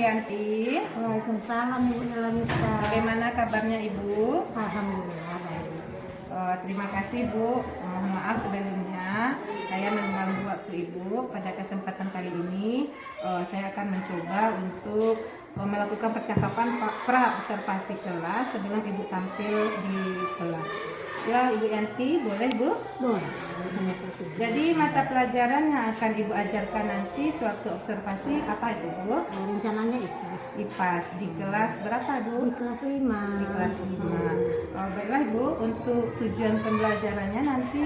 Nofrianti. Waalaikumsalam Ibu Nurlanisa. Bagaimana kabarnya Ibu? Alhamdulillah baik. Terima kasih Bu. Mohon maaf sebelumnya saya mengganggu waktu Ibu. Pada kesempatan kali ini saya akan mencoba untuk melakukan percakapan pra observasi kelas sebelum Ibu tampil di kelas. Ya Ibu Yanti, boleh Bu? Boleh. Jadi mata pelajaran yang akan Ibu ajarkan nanti sewaktu observasi apa itu Bu? Rencananya IPAS. IPAS di kelas berapa Bu? Di kelas 5. Di kelas 5. Baiklah Bu, untuk tujuan pembelajarannya nanti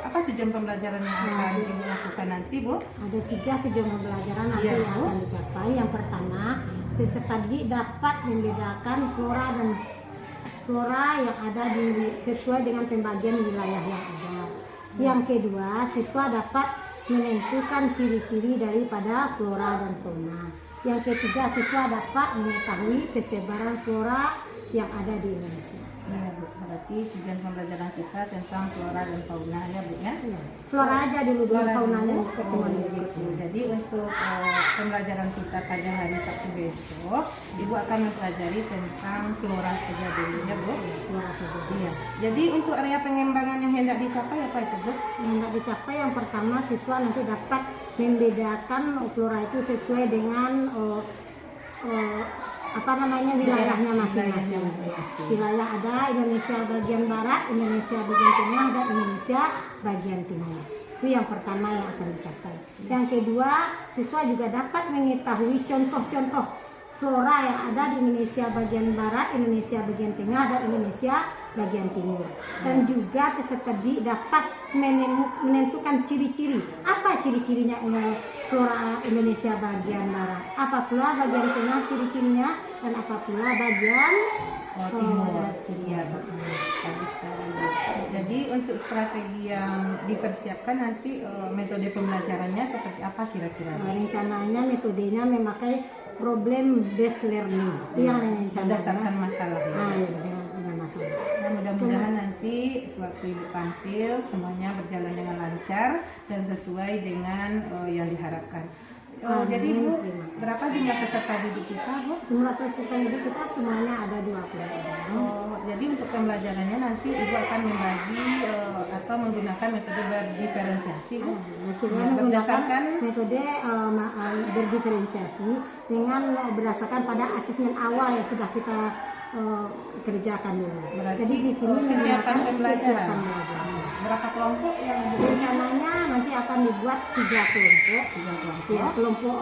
apa tujuan pembelajaran yang akan Ibu lakukan nanti Bu? Ada 3 tujuan pembelajaran nanti Ya, yang Bu. akan dicapai. Yang pertama, peserta didik dapat membedakan flora yang ada sesuai dengan pembagian wilayah yang ada. Yang kedua, siswa dapat menentukan ciri-ciri daripada flora dan fauna. Yang ketiga, siswa dapat mengetahui persebaran flora yang ada di Indonesia. Ya Bu, berarti tujuan pembelajaran kita tentang flora dan fauna ya Bu ya? Ya, flora aja dulu, faunanya Oh, pertemuan begitu. Jadi untuk pembelajaran kita pada hari Sabtu besok, Ibu akan mempelajari tentang flora saja dulu ya Bu? flora saja. Iya. Jadi untuk area pengembangan yang hendak dicapai apa itu Bu? Yang hendak dicapai yang pertama, siswa nanti dapat membedakan flora itu sesuai dengan wilayahnya masing-masing. Wilayah ada Indonesia bagian barat, Indonesia bagian tengah, dan Indonesia bagian timur. Itu yang pertama yang akan dicapai. Yang kedua, siswa juga dapat mengetahui contoh-contoh flora yang ada di Indonesia bagian barat, Indonesia bagian tengah, dan Indonesia bagian timur. Dan juga peserta didik dapat menentukan ciri-ciri. Apa ciri-cirinya flora Indonesia bagian barat? Apa pula bagian tengah ciri-cirinya? Dan apa pula bagian Timur. Iya, bagus sekali. Jadi untuk strategi yang dipersiapkan nanti metode pembelajarannya seperti apa kira-kira? Rencananya metodenya memakai problem based learning. Itu yang rencananya. Berdasarkan masalah ya. Ada masalah. Nah, mudah-mudahan nanti sewaktu Ibu tampil semuanya berjalan dengan lancar dan sesuai dengan yang diharapkan. Jadi Bu, berapa jumlah peserta didik kita Bu? Jumlah peserta didik kita semuanya ada 20 orang. Jadi untuk pembelajarannya nanti Ibu akan membagi atau menggunakan metode berdiferensiasi Bu? Menggunakan metode berdiferensiasi dengan berdasarkan pada asesmen awal yang sudah kita kerjakan dulu. Berarti jadi di sini kesiapan pembelajaran. kesiapan belajar. Berapa kelompok yang Rencananya nanti akan dibuat 3 kelompok. Ya, kelompok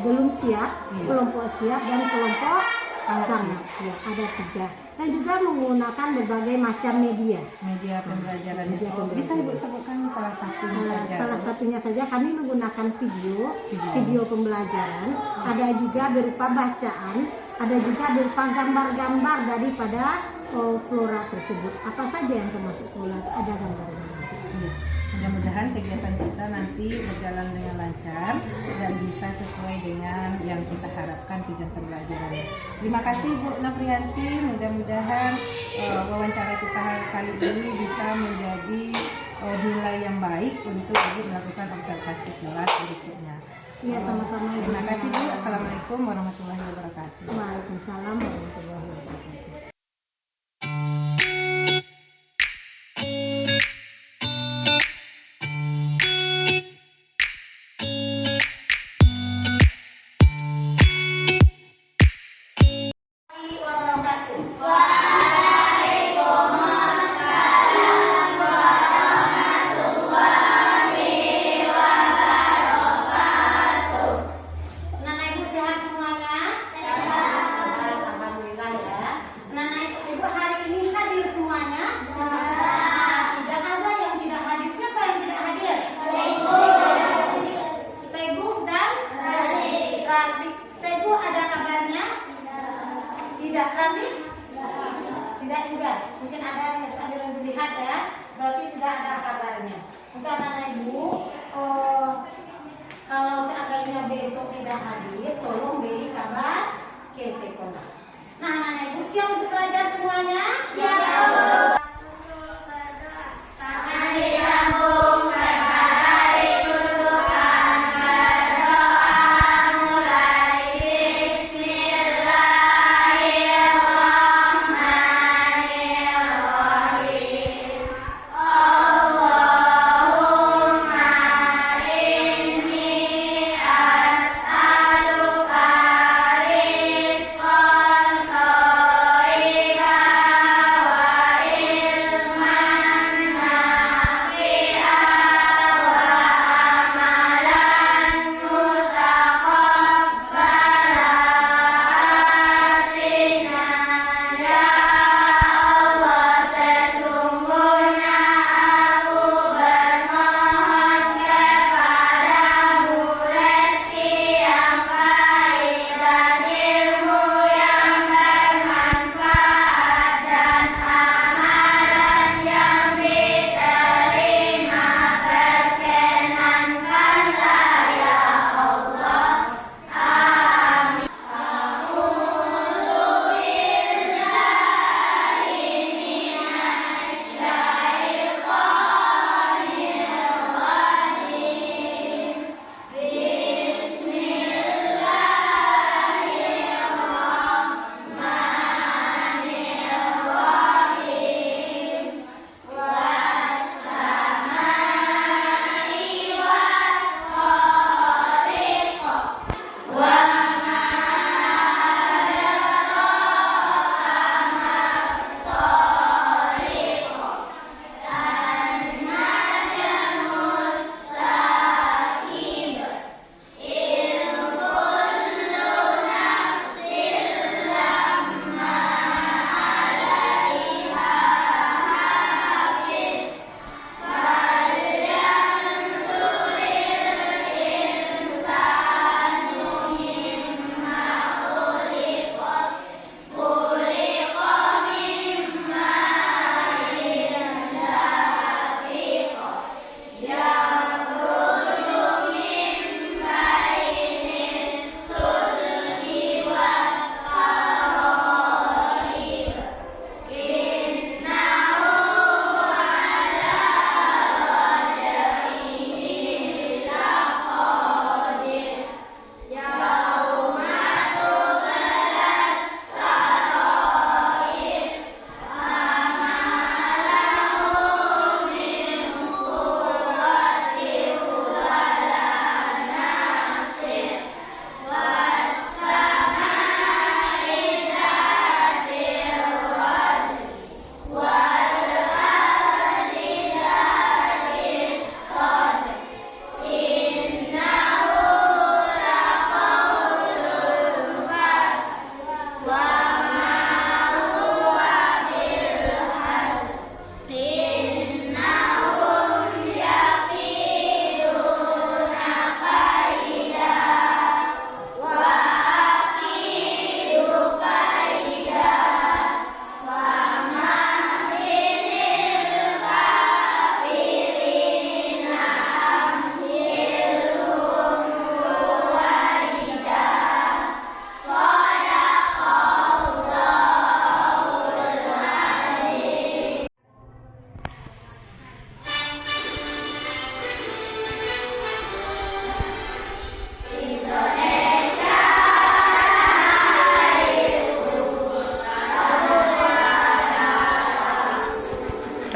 belum siap, kelompok siap, dan kelompok sangat siap. Ada 3. Dan juga menggunakan berbagai macam media pembelajaran. Media Bisa Ibu sebutkan salah satunya saja? Salah satunya saja kami menggunakan video pembelajaran. Ada juga berupa bacaan, ada juga berupa gambar-gambar daripada flora tersebut. Apa saja yang termasuk flora, ada gambar-gambar. Iya. Mudah-mudahan kegiatan kita nanti berjalan dengan lancar dan bisa sesuai dengan yang kita harapkan tujuan pembelajarannya. Terima kasih Bu Nofrianti. Mudah-mudahan wawancara kita kali ini bisa menjadi nilai yang baik untuk Ibu melakukan observasi kelas berikutnya. Iya, sama-sama. Terima kasih Bu. Assalamualaikum warahmatullahi wabarakatuh. Waalaikumsalam warahmatullahi wabarakatuh. Tidak, Razi? Tidak juga. Mungkin ada yang dilihat ya. Berarti tidak ada kabarnya. Untuk anak-anak ibu, kalau seandainya besok tidak hadir, tolong beri kabar ke sekolah. Nah, anak-anak ibu siap untuk belajar semuanya? Siap. Tangan dilambung. Bismillahirrahmanirrahim.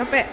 Capek.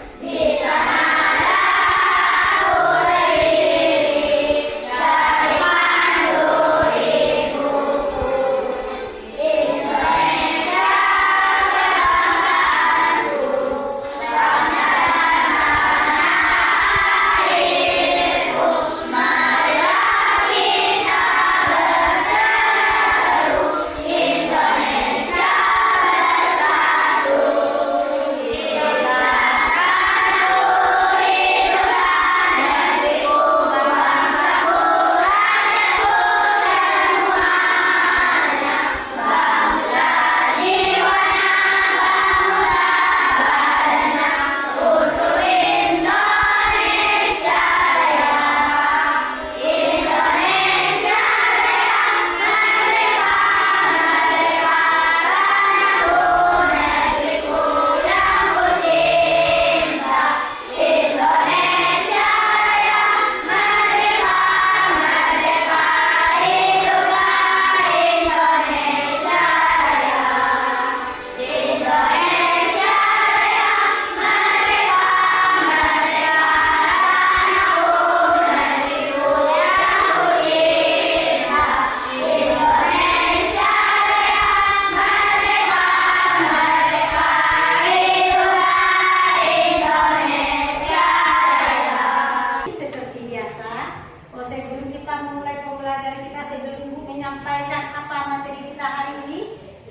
Menyampaikan apa materi kita hari ini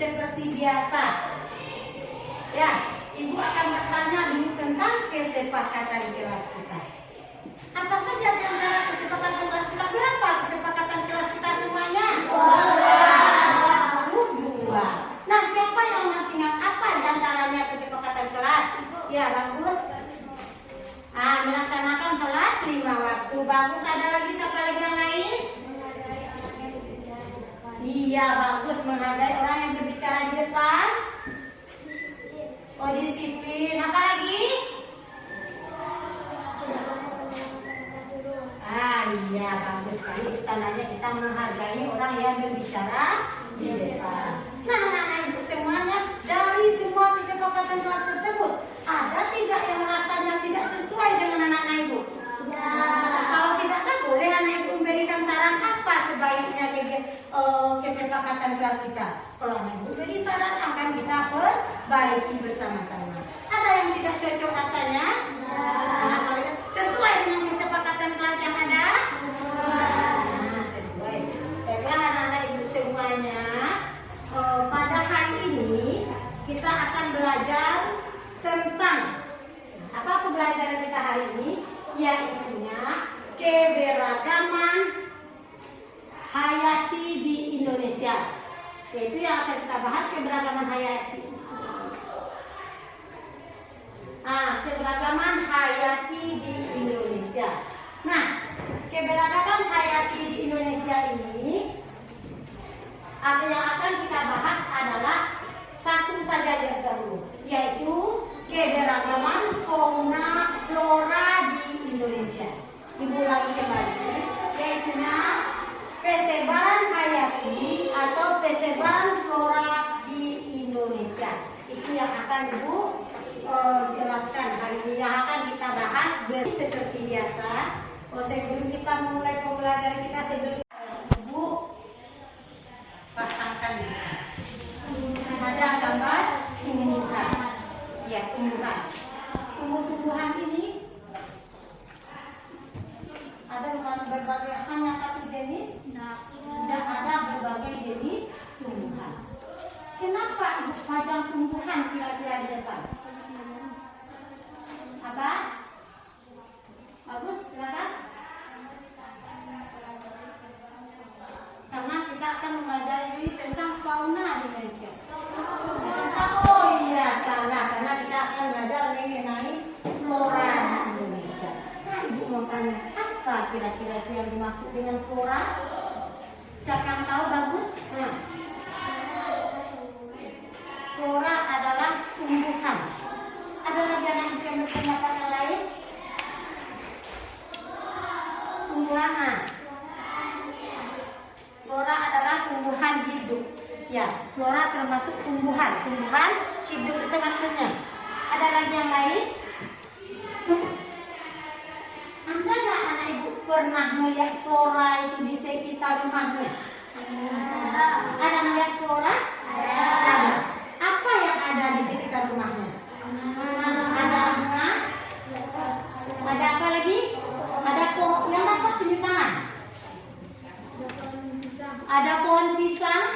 seperti biasa. Ya, Ibu akan bertanya dulu tentang kesepakatan kelas kita. Apa saja di antara kesepakatan kelas kita? Berapa kesepakatan kelas kita semuanya? Dua. Nah, siapa yang masih ingat apa di antaranya kesepakatan kelas? Ya, bagus. Melaksanakan sholat 5 waktu. Bagus. Ada lagi siapa lagi yang lain? Iya, bagus. Menghargai orang yang berbicara di depan. Oh, disiplin. Apa lagi? Iya, bagus sekali. Kita nanya, kita menghargai orang yang berbicara di depan. Nah, anak-anak ibu semuanya, dari semua kesepakatan kelas tersebut, ada tidak yang rasanya tidak sesuai dengan anak-anak ibu? Kalau tidak ada, boleh anak ibu memberikan saran apa sebaiknya kesepakatan kelas kita. Kalau anak ibu beri saran, akan kita perbaiki bersama-sama. Ada yang tidak cocok rasanya? Sesuai dengan kesepakatan kelas yang ada? Sesuai. Baiklah anak-anak ibu semuanya, pada hari ini kita akan belajar tentang apa pembelajaran kita hari ini, yaitu keberagaman hayati di Indonesia. Yaitu yang akan kita bahas, keberagaman hayati. Keberagaman hayati di Indonesia. Nah, keberagaman hayati di Indonesia ini yang akan kita bahas adalah satu saja yang dahulu, yaitu keberagaman fauna flora di Indonesia. Ibu lagi kembali, yaitu persebaran hayati atau persebaran flora di Indonesia. Itu yang akan Ibu jelaskan hari ini, yang akan kita bahas seperti biasa. Sebelum kita mulai pembelajaran kita, sebelum Ibu pasangkan ada gambar tumbuhan. Ya, tumbuhan. Tumbuhan ini ada berbagai, hanya satu jenis, dan ada berbagai jenis tumbuhan. Kenapa macam tumbuhan kira-kira di depan? Apa? Bagus, silakan. Karena kita akan mempelajari tentang fauna di Indonesia. Oh iya, salah, karena kita akan belajar mengenai flora di Indonesia. Nah, Ibu mau tanya, apa kira-kira yang dimaksud dengan flora? Siapa yang tahu? Bagus. Flora adalah tumbuhan. Ada lagi yang berpendapat yang lain? Tumbuhan. Flora adalah tumbuhan hidup. Ya, flora termasuk tumbuhan. Tumbuhan hidup itu maksudnya. Ada lagi yang lain? pernah melihat flora itu di sekitar rumahnya? Ada melihat flora? Ada. Apa yang ada di sekitar rumahnya? Ada bunga? Ada apa lagi? Ada pohon. Yang dapat tunjuk tangan. Ada pohon pisang?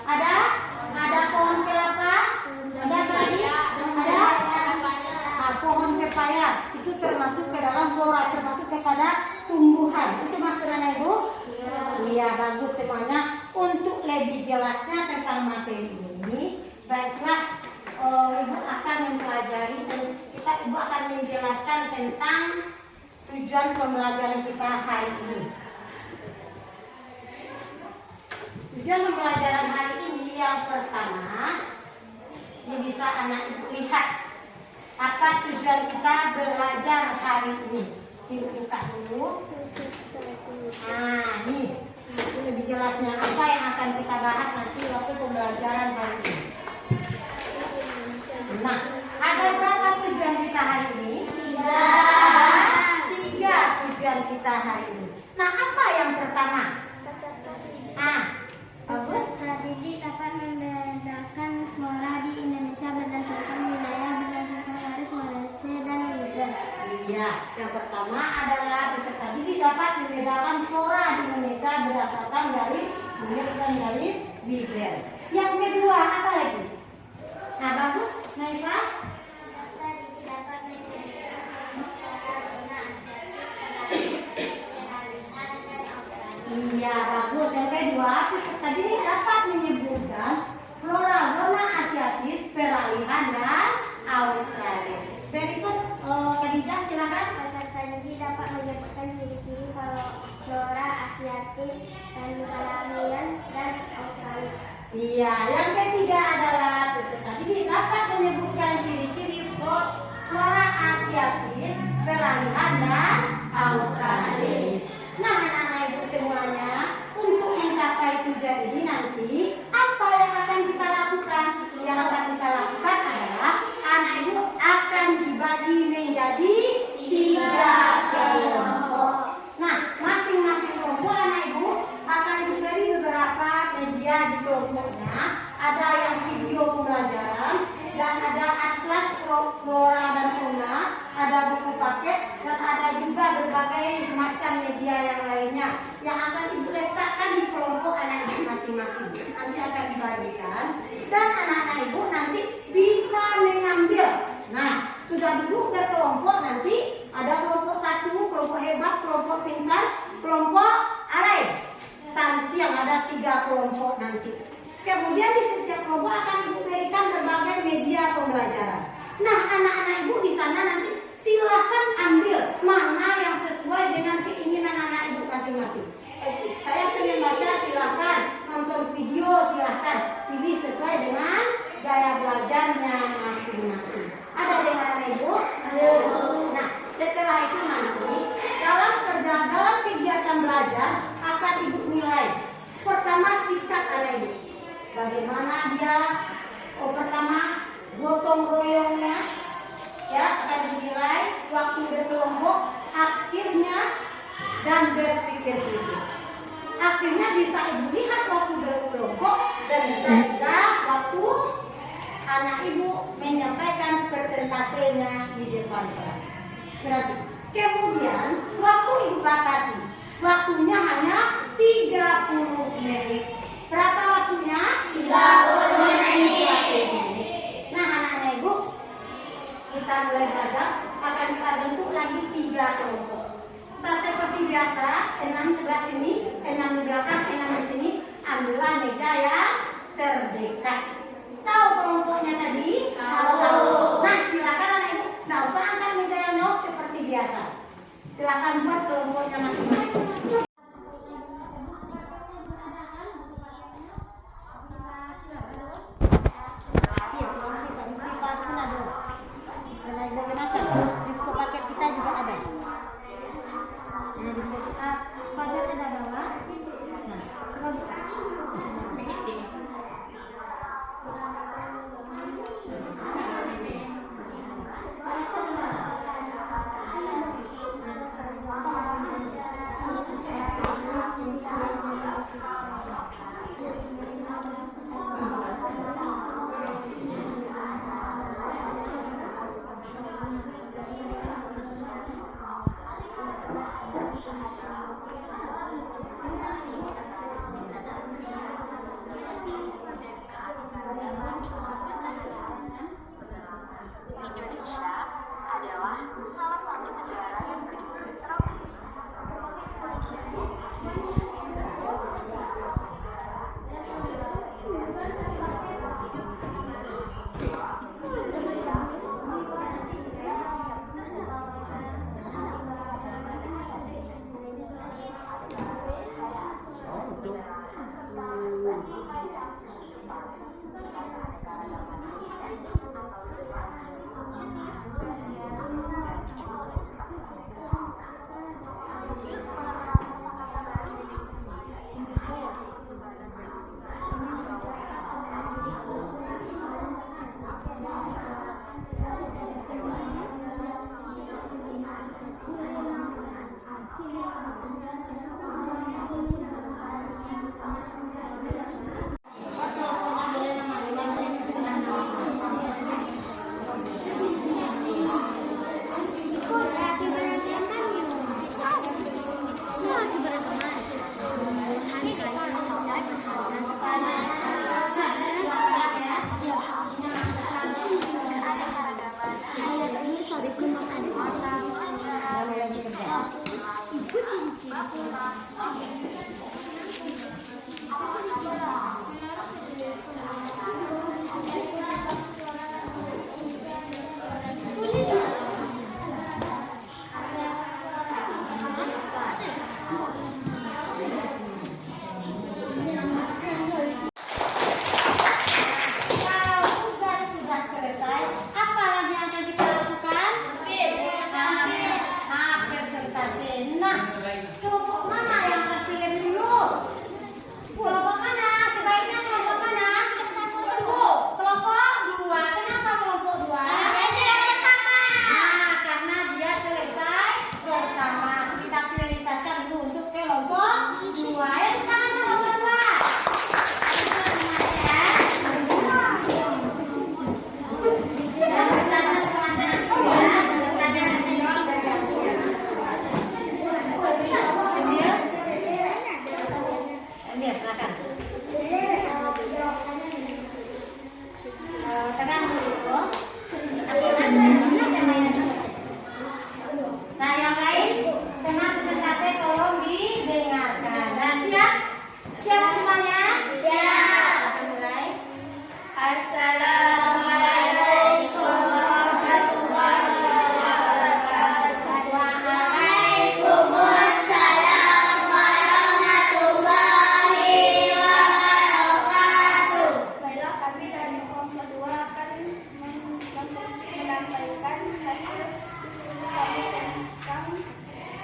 Ada pohon kelapa? Ada apa lagi? Ada pohon pepaya. Itu termasuk ke dalam flora, termasuk kepada tumbuhan. Itu maksudnya Ibu? Iya, bagus semuanya. Untuk lebih jelasnya tentang materi ini, baiklah Ibu akan mempelajari dan Ibu akan menjelaskan tentang tujuan pembelajaran kita hari ini. Tujuan pembelajaran hari ini yang pertama, ini bisa anak Ibu lihat apa tujuan kita belajar hari ini. Ibu buka dulu. Nah, ini lebih jelasnya apa yang akan kita bahas nanti waktu pembelajaran hari ini. Nah, ada berapa tujuan kita hari ini? Tiga tujuan kita hari ini. Nah, apa yang pertama? Peserta didik dapat membedakan flora di Indonesia berdasarkan wilayah, berdasarkan garis Malaysia dan Liber. Iya, yang pertama adalah peserta didik dapat membedakan flora di Indonesia berdasarkan garis Malaysia dan garis Liber. Yang kedua apa lagi? Nah, bagus, Naifa. Peserta didik dapat membedakan flora zona Iya, bagus. Yang kedua, peserta didik dapat menyebutkan flora zona Asiatis, peralihan dan Australia. Berikut Khadijah, silakan. Peserta didik dapat menyebutkan ciri-ciri flora Asiatik dan peralihan dan Australia. Iya, yang ketiga adalah peserta didik dapat menyebutkan ciri-ciri flora Asiatis, peralihan dan Australis. Nah, anak-anak Ibu semuanya, untuk mencapai tujuan ini nanti apa yang akan kita lakukan? Yang akan kita lakukan adalah anak Ibu akan dibagi menjadi 3 kelompok. Nah, masing-masing kelompok anak Ibu akan diberi beberapa media di kelompoknya. Ada yang video pembelajaran dan ada atlas flora dan fauna, ada buku paket dan ada juga berbagai macam media yang lainnya yang akan Ibu letakkan di kelompok anak Ibu masing-masing. Nanti akan dibagikan dan anak-anak Ibu nanti bisa mengambil. Nah, sudah duduk berkelompok nanti ada kelompok 1, kelompok hebat, kelompok pintar, kelompok alay. Nanti yang ada 3 kelompok nanti. Kemudian di setiap kelompok akan Ibu berikan berbagai media pembelajaran. Nah, anak-anak Ibu di sana nanti silakan ambil mana yang sesuai dengan keinginan anak Ibu masing-masing. Saya ingin baca, silakan. Nonton video, silakan. Pilih sesuai dengan gaya belajarnya masing-masing. Ada dengan anak Ibu? Nah, setelah itu nanti dalam kegiatan belajar akan Ibu nilai. Pertama, sikap anak Ibu. Bagaimana dia? Pertama, gotong royongnya, ya, akan dinilai. Waktu berkelompok, aktifnya dan berpikir kritis. Aktifnya bisa Ibu lihat waktu berkelompok dan bisa juga waktu anak Ibu menyampaikan presentasenya di depan kelas. Berarti kemudian waktu Ibu batasi, waktunya hanya 30 menit. Berapa waktunya? 30 menit. Nah, anak-anak Ibu, kita mulai belajar akan kita bentuk lagi 3 kelompok. Seperti biasa, 6 sebelah sini, 6 di belakang, 6 di sini. Ambillah meja yang terdekat. Tahu kelompoknya tadi? Tahu. Nah, silakan anak Ibu, nggak usah angkat meja yang jauh seperti biasa. Silakan buat kelompoknya masing-masing. Ikut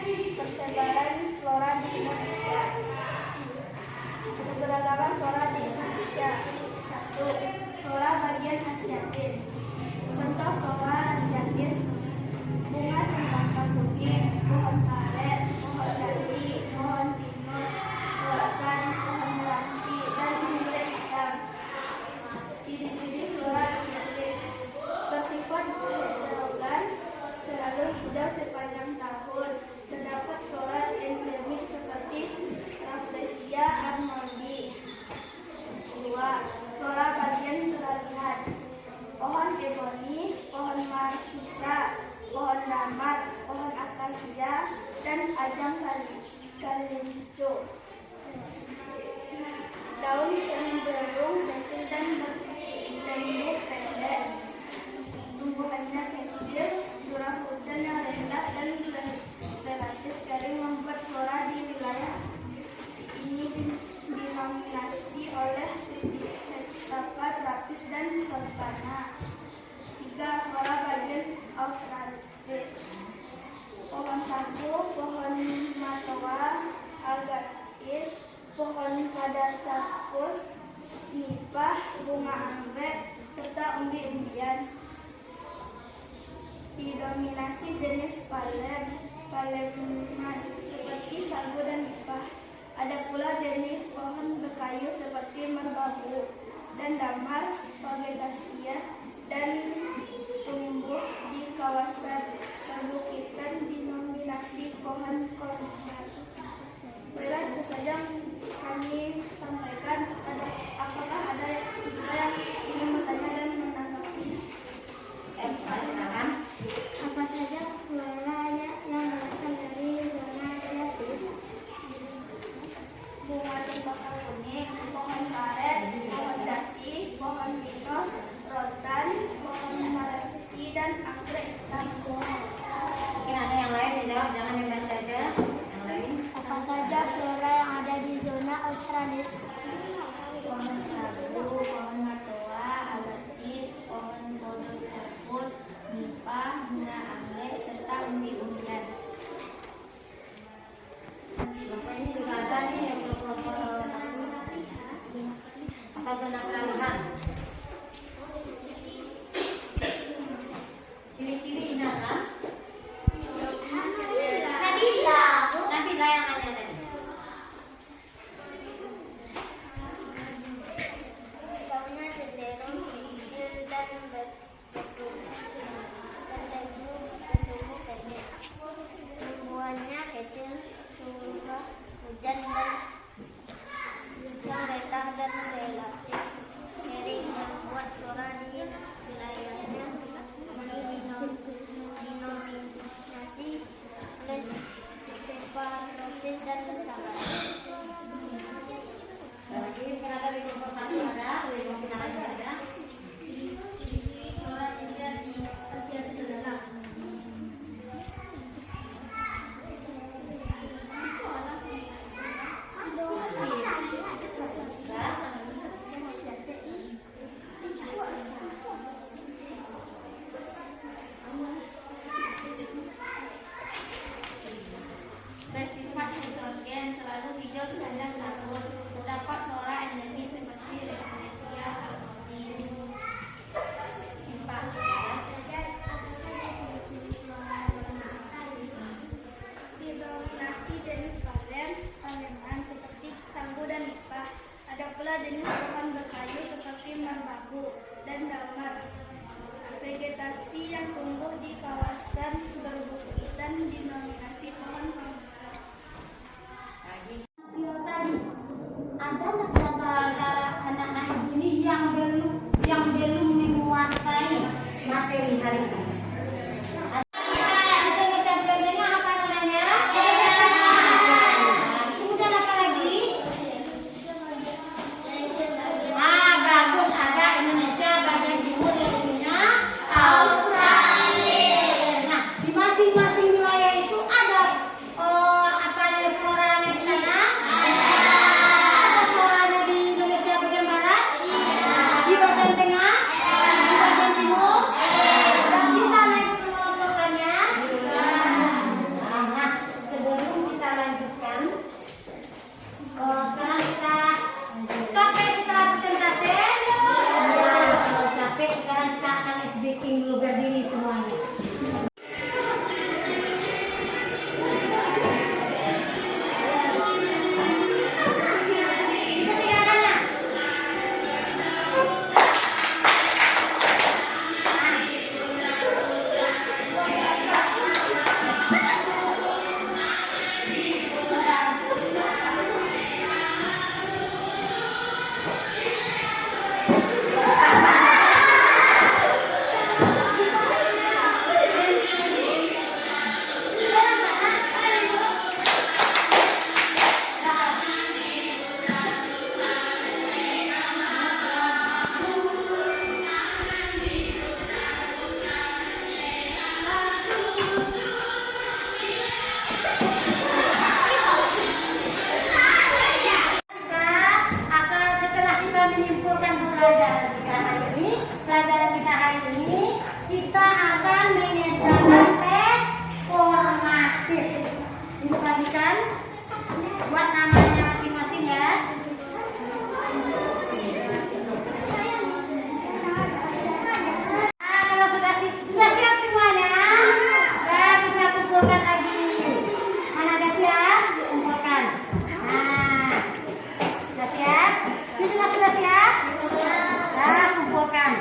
ciri-ciri persebaran flora di Indonesia. Keberagaman flora di Indonesia. 1. Flora bagian Asiatis. Contoh flora Asiatis: bunga cempaka kuning, pohon karet, pohon jati, pohon pinus, rotan, pohon meranti, dan jenggrek hitam. Ciri-ciri flora Asiatis: bersifat heterogen, selalu hijau sepanjang tahun. Terdapat flora endemik seperti Rafflesia arnoldii. 2. Flora bagian peralihan: pohon eboni, pohon markisa, pohon damar, pohon akasia, dan ajang kalinco. Daun cenderung kecil dan bertembuk pendek. Tumbuhannya kecil, curah hujan yang rendah dan relatif kering membuat flora di wilayah ini didominasi oleh sabana tropis dan savana. 3. Flora bagian Australis: pohon sagu, pohon matoa, agatis, pohon kadacapus, nipah, bunga anggrek, serta umbi-umbian. Didominasi jenis paleman seperti sagu dan nipah. Ada pula jenis pohon berkayu seperti merbabu dan damar, vegetasia, dan tumbuh di kawasan perbukitan didominasi pohon konifer. Baiklah, itu saja kami sampaikan. Apakah ada yang ingin bertanya dan menanggapi? Silakan. Apa saja flora yang berasal dari zona Asiatis? Bunga cempaka kuning, pohon karet, pohon jati, pohon pinus, rotan, pohon meranti, dan anggrek hitam. Mungkin ada yang lain dijawab, jangan hebat saja. Yang lain. Apa saja flora yang ada di zona Australis? Pohon sagu, pohon matoa, agatis, pohon podocapus, nipah, bunga anggrek, serta umbi-umbian. Bapak ini juga ada nih yang kelompok atau zona peralihan. Ciri-cirinya kan? Nabila yang nanya tadi. Daunnya cenderung kecil dan bertumbuh pendek. Tumbuhannya kecil, curah hujan yang rendah dan relatif kering membuat flora di wilayahnya ini jenis pohon berkayu seperti marbaku dan damar. Vegetasi yang tumbuh di kawasan perbukitan dinominasi pohon palmera. Tadi ada negara anak-anak ini yang belum menguasai materi hari ini. Pelajaran kita hari ini, kita akan mengerjakan tes formatif. Dibagikan buat namanya masing-masing ya. Nah, kalau sudah siap semuanya, kita kumpulkan lagi. Mana ada siap? Kumpulkan. Nah, sudah siap? Ini sudah siap? Nah, kumpulkan.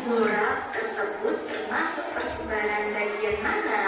Surat tersebut termasuk persebaran bagian mana?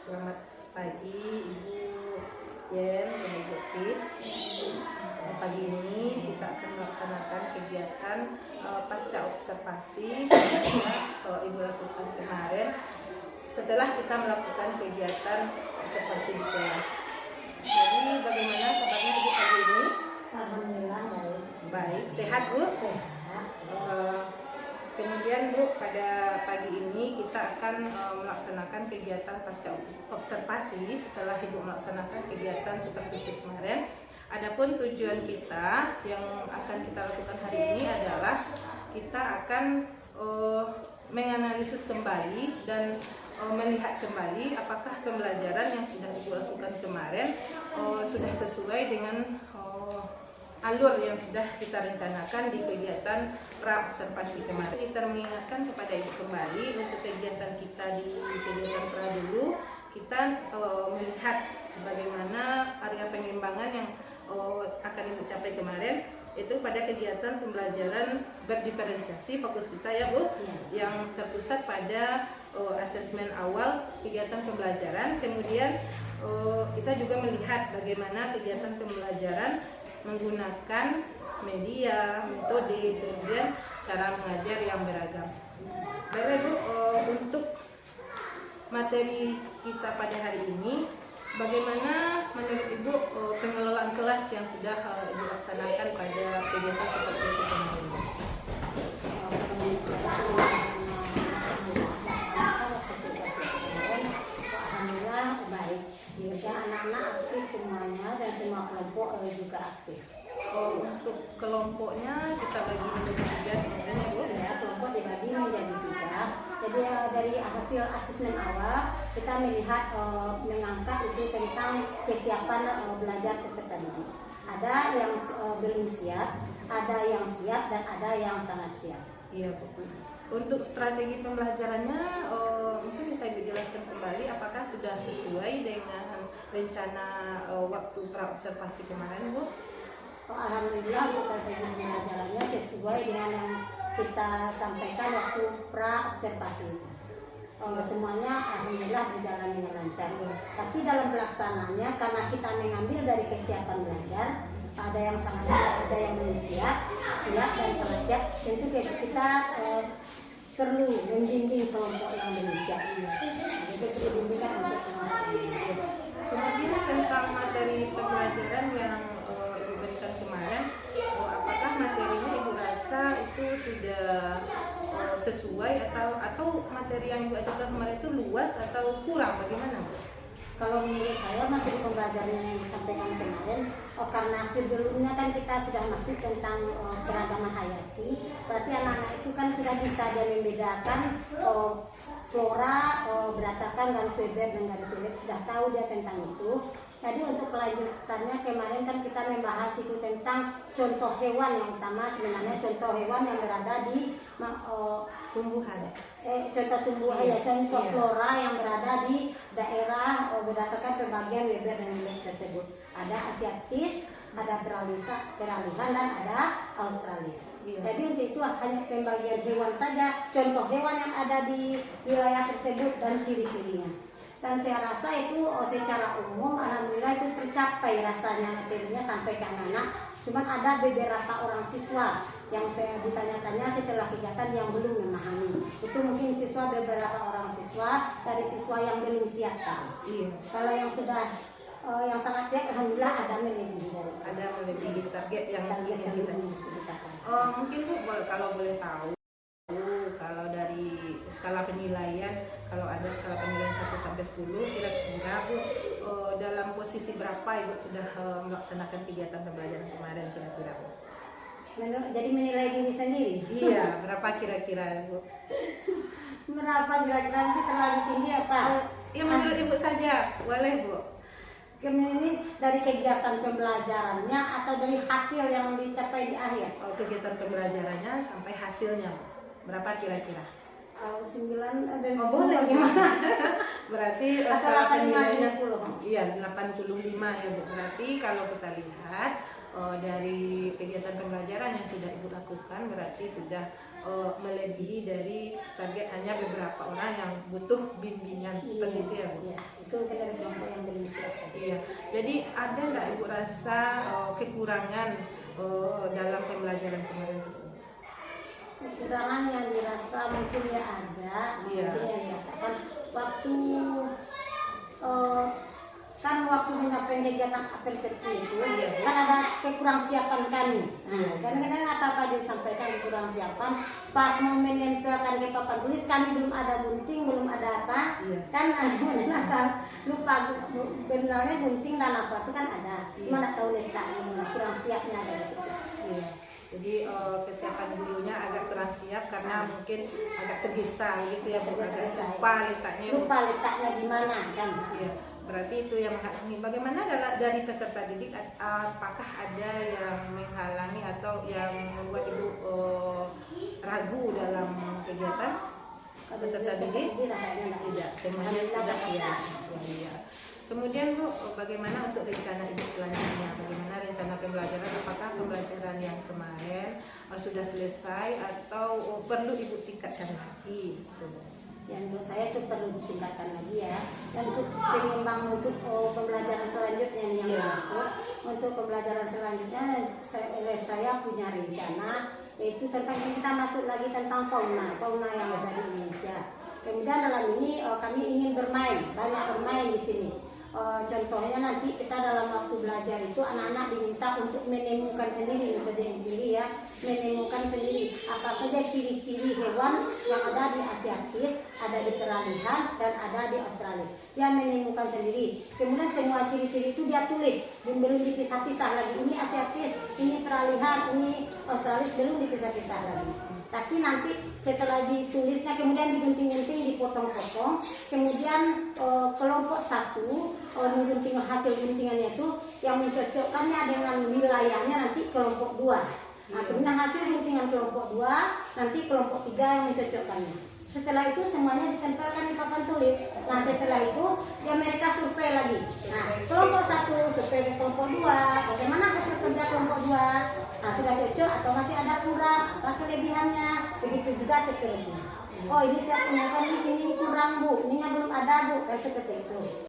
Selamat pagi Ibu Yen dan Ibu Tis. Pagi ini kita akan melaksanakan kegiatan pasca observasi yang Ibu lakukan kemarin setelah kita melakukan kegiatan observasi di kelas. Jadi bagaimana kabarnya Ibu pagi ini? Alhamdulillah baik. Baik, sehat Bu? Sehat. Kemudian Bu, pada pagi ini kita akan melaksanakan kegiatan pasca observasi setelah Ibu melaksanakan kegiatan supervisi kemarin. Adapun tujuan kita yang akan kita lakukan hari ini adalah kita akan menganalisis kembali dan melihat kembali apakah pembelajaran yang sudah Ibu lakukan kemarin sudah sesuai dengan alur yang sudah kita rencanakan di kegiatan pra-observasi kemarin. Kita mengingatkan kepada Ibu kembali untuk kegiatan kita di kegiatan pra dulu, kita melihat bagaimana area pengembangan yang akan Ibu capai kemarin itu pada kegiatan pembelajaran berdiferensiasi fokus kita ya Bu, yang terpusat pada asesmen awal kegiatan pembelajaran. Kemudian kita juga melihat bagaimana kegiatan pembelajaran menggunakan media, metode, kemudian cara mengajar yang beragam. Baik Bu, untuk materi kita pada hari ini, bagaimana menurut Ibu pengelolaan kelas yang sudah Ibu laksanakan pada kegiatan seperti itu kemarin? Alhamdulillah baik. Ya, anak-anak aktif semuanya dan semua kelompok juga aktif. Untuk kelompoknya kita bagi menjadi 3 kemudian ya Bu? Ya, kelompok dibagi menjadi 3. Jadi dari hasil asesmen awal kita melihat mengangkat itu tentang kesiapan belajar peserta didik. Ada yang belum siap, ada yang siap dan ada yang sangat siap. Iya Bu. Untuk strategi pembelajarannya mungkin bisa dijelaskan kembali apakah sudah sesuai dengan rencana waktu pra-observasi kemarin Bu? Alhamdulillah strategi pembelajarannya sesuai dengan yang kita sampaikan waktu pra-observasi. Semuanya alhamdulillah berjalan dengan lancar. Tapi dalam pelaksanaannya karena kita mengambil dari kesiapan belajar, ada yang sangat siap, ada yang belum siap dan sangat siap. Tentu kita perlu membimbing kelompok yang belum siap. Jadi perlu bimbingan untuk kelompok yang belum siap. Kemudian tentang materi pembelajaran yang Ibu berikan kemarin, apakah materinya Ibu rasa itu sudah sesuai atau materi yang Ibu ajarkan kemarin itu luas atau kurang, bagaimana Bu? Kalau menurut saya materi pembelajaran yang disampaikan kemarin, karena sebelumnya kan kita sudah masuk tentang keragaman hayati, berarti anak-anak itu kan sudah bisa dia membedakan flora berdasarkan garis Weber dan garis Weber, sudah tahu dia tentang itu. Jadi untuk kelanjutannya kemarin kan kita membahas itu tentang contoh hewan yang utama, sebenarnya contoh hewan yang berada di Tumbuhan. Contoh tumbuhan ya, contoh flora yang berada di daerah berdasarkan pembagian Weber dan Willis tersebut. Ada Asiatis, ada Peralihan dan ada Australis. Jadi untuk itu hanya pembagian hewan saja, contoh hewan yang ada di wilayah tersebut dan ciri-cirinya. Dan saya rasa itu secara umum alhamdulillah itu tercapai rasanya materinya sampai ke anak-anak. Cuman ada beberapa orang siswa yang saya ditanya-tanya setelah kegiatan yang belum memahami. Itu mungkin beberapa orang siswa dari siswa yang belum siap. Kalau yang sudah yang sangat siap alhamdulillah ada melebihi target yang kita. Mungkin Bu kalau boleh tahu, kalau dari skala penilaian, kalau ada skala penilaian 1 sampai 10, kira-kira Bu dalam posisi berapa Ibu sudah melaksanakan kegiatan pembelajaran kemarin kira-kira Bu? Jadi menilai diri sendiri? Iya, berapa kira-kira Bu? Berapa kira-kira nanti terlalu tinggi apa? Ya menurut Ibu saja, boleh Bu. Ini dari kegiatan pembelajarannya atau dari hasil yang dicapai di akhir? Kegiatan pembelajarannya sampai hasilnya Bu. Berapa kira-kira? 9 dari 10 boleh gimana? Berarti skala penilaiannya 10. Iya, 85 ya Bu. Berarti kalau kita lihat dari kegiatan pembelajaran yang sudah Ibu lakukan berarti sudah melebihi dari target, hanya beberapa orang yang butuh bimbingan seperti itu ya Bu. Iya, itu dari kelompok yang belum siap. Iya. Jadi ada nggak Ibu rasa kekurangan dalam pembelajaran kemarin tersebut? Kekurangan yang dirasa mungkin ya ada, mungkin yang dirasakan waktu kan waktu menyampaikan kegiatan persepsi itu kan ada kekurang siapan kami. Kadang-kadang apa-apa disampaikan kekurang siapan, pas mau menempelkan ke papan tulis kami belum ada gunting, belum ada apa, kan lupa benarnya gunting dan apa itu kan ada, cuma tidak tahu letaknya, kurang siapnya dari situ. Jadi kesiapan gurunya agak kurang siap karena mungkin agak tergesa gitu ya, bukan lupa letaknya. Lupa letaknya di mana kan? Iya, berarti itu yang menghalangi. Bagaimana dari peserta didik, apakah ada yang menghalangi atau yang membuat ibu ragu dalam kegiatan peserta didik? Tidak, semuanya sudah siap. Ya. Kemudian Bu, bagaimana untuk rencana ibu selanjutnya? Bagaimana rencana pembelajaran? Apakah pembelajaran yang kemarin sudah selesai atau perlu ibu tingkatkan lagi? Yang menurut saya itu perlu ditingkatkan lagi ya. Dan untuk penyeimbang untuk pembelajaran selanjutnya yang berikut, untuk pembelajaran selanjutnya saya punya rencana yaitu tentang kita masuk lagi tentang fauna yang ada di Indonesia. Kemudian dalam ini kami ingin banyak bermain di sini. Contohnya nanti kita dalam waktu belajar itu anak-anak diminta untuk menemukan sendiri menemukan sendiri apa saja ciri-ciri hewan yang ada di Asiatis, ada di Peralihan dan ada di Australia. Dia menemukan sendiri. Kemudian semua ciri-ciri itu dia tulis, belum dipisah-pisah lagi. Ini Asiatis, ini Peralihan, ini Australia, belum dipisah-pisah lagi. Tapi nanti setelah ditulisnya kemudian digunting-gunting, dipotong-potong, kemudian kelompok satu menggunting hasil guntingannya itu yang mencocokkannya dengan wilayahnya nanti kelompok 2. Nah, kemudian hasil guntingan kelompok 2 nanti kelompok 3 yang mencocokkannya. Setelah itu semuanya ditempelkan di papan tulis. Nah, setelah itu ya mereka survei lagi. Nah, kelompok 1 survei ke kelompok 2, bagaimana hasil kerja kelompok 2? Nah, sudah cocok atau masih ada kurang, apa kelebihannya? Begitu juga seterusnya. Oh, ini saya temukan ini kurang Bu, ini belum ada Bu, kayak seperti itu.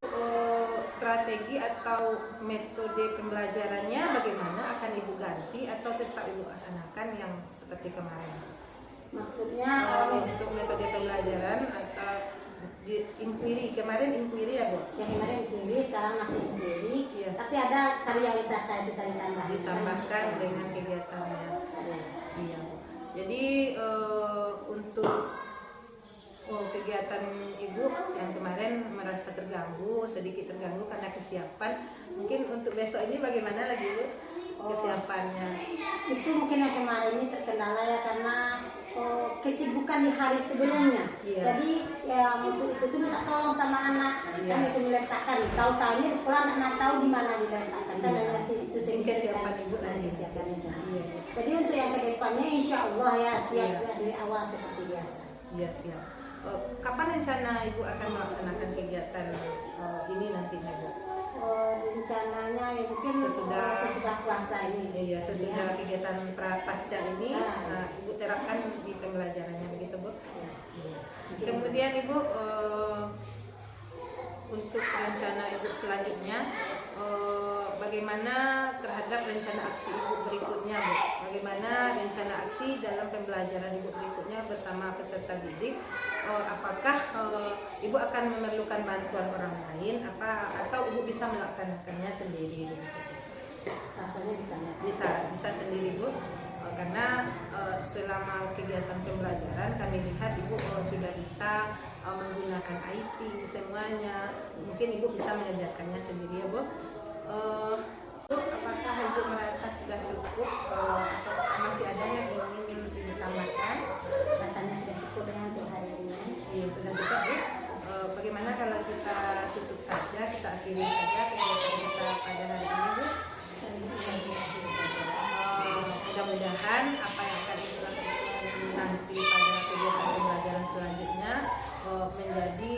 Strategi atau metode pembelajarannya bagaimana, akan ibu ganti atau tetap ibu laksanakan yang seperti kemarin? Maksudnya untuk metode pembelajaran atau inquiry, kemarin inquiry ya Bu? Yang kemarin inquiry, sekarang masih inquiry, Iya. tapi ada karya wisata itu ditambahkan dengan kegiatannya. Iya. Jadi untuk kegiatan ibu yang kemarin merasa sedikit terganggu karena kesiapan. Mungkin untuk besok ini bagaimana lagi Bu kesiapannya? Itu mungkin yang kemarin ini terkendala ya karena kesibukan di hari sebelumnya. Iya. Jadi ya untuk itu minta tolong sama anak. Iya. Kami itu meletakkan. Tahu-tahunya di sekolah anak tahu di mana diletakkan. Kan Iya. dan itu Kesiapan ibu lagi. kesiapan itu. Iya. Jadi untuk yang kedepannya insya Allah ya siap Iya. dari awal seperti biasa. Iya, siap. Kapan rencana ibu akan melaksanakan kegiatan ini nantinya Bu? Rencananya ya mungkin sesudah puasa ini. Iya, sesudah kegiatan pasca ini Ah. ibu terapkan di pembelajarannya begitu Bu. Iya. Kemudian ibu untuk rencana ibu selanjutnya bagaimana terhadap rencana aksi ibu berikutnya Bu? Bagaimana rencana aksi dalam pembelajaran ibu berikutnya bersama peserta didik? Apakah ibu akan memerlukan bantuan orang lain atau ibu bisa melaksanakannya sendiri? Rasanya Bisa sendiri Bu. Karena selama kegiatan pembelajaran kami lihat ibu sudah bisa menggunakan IT semuanya. Mungkin ibu bisa mengerjakannya sendiri ya Bu. Apakah ibu merasa sudah cukup atau masih ada yang ingin ibu tambahkan? Rasanya sudah cukup dengan untuk hari ini. Iya, sudah cukup Bu. Bagaimana kalau kita tutup saja, kita akhiri saja kegiatan kita pada hari ini Bu? Mudah-mudahan apa yang akan kita lakukan nanti pada kegiatan pembelajaran selanjutnya menjadi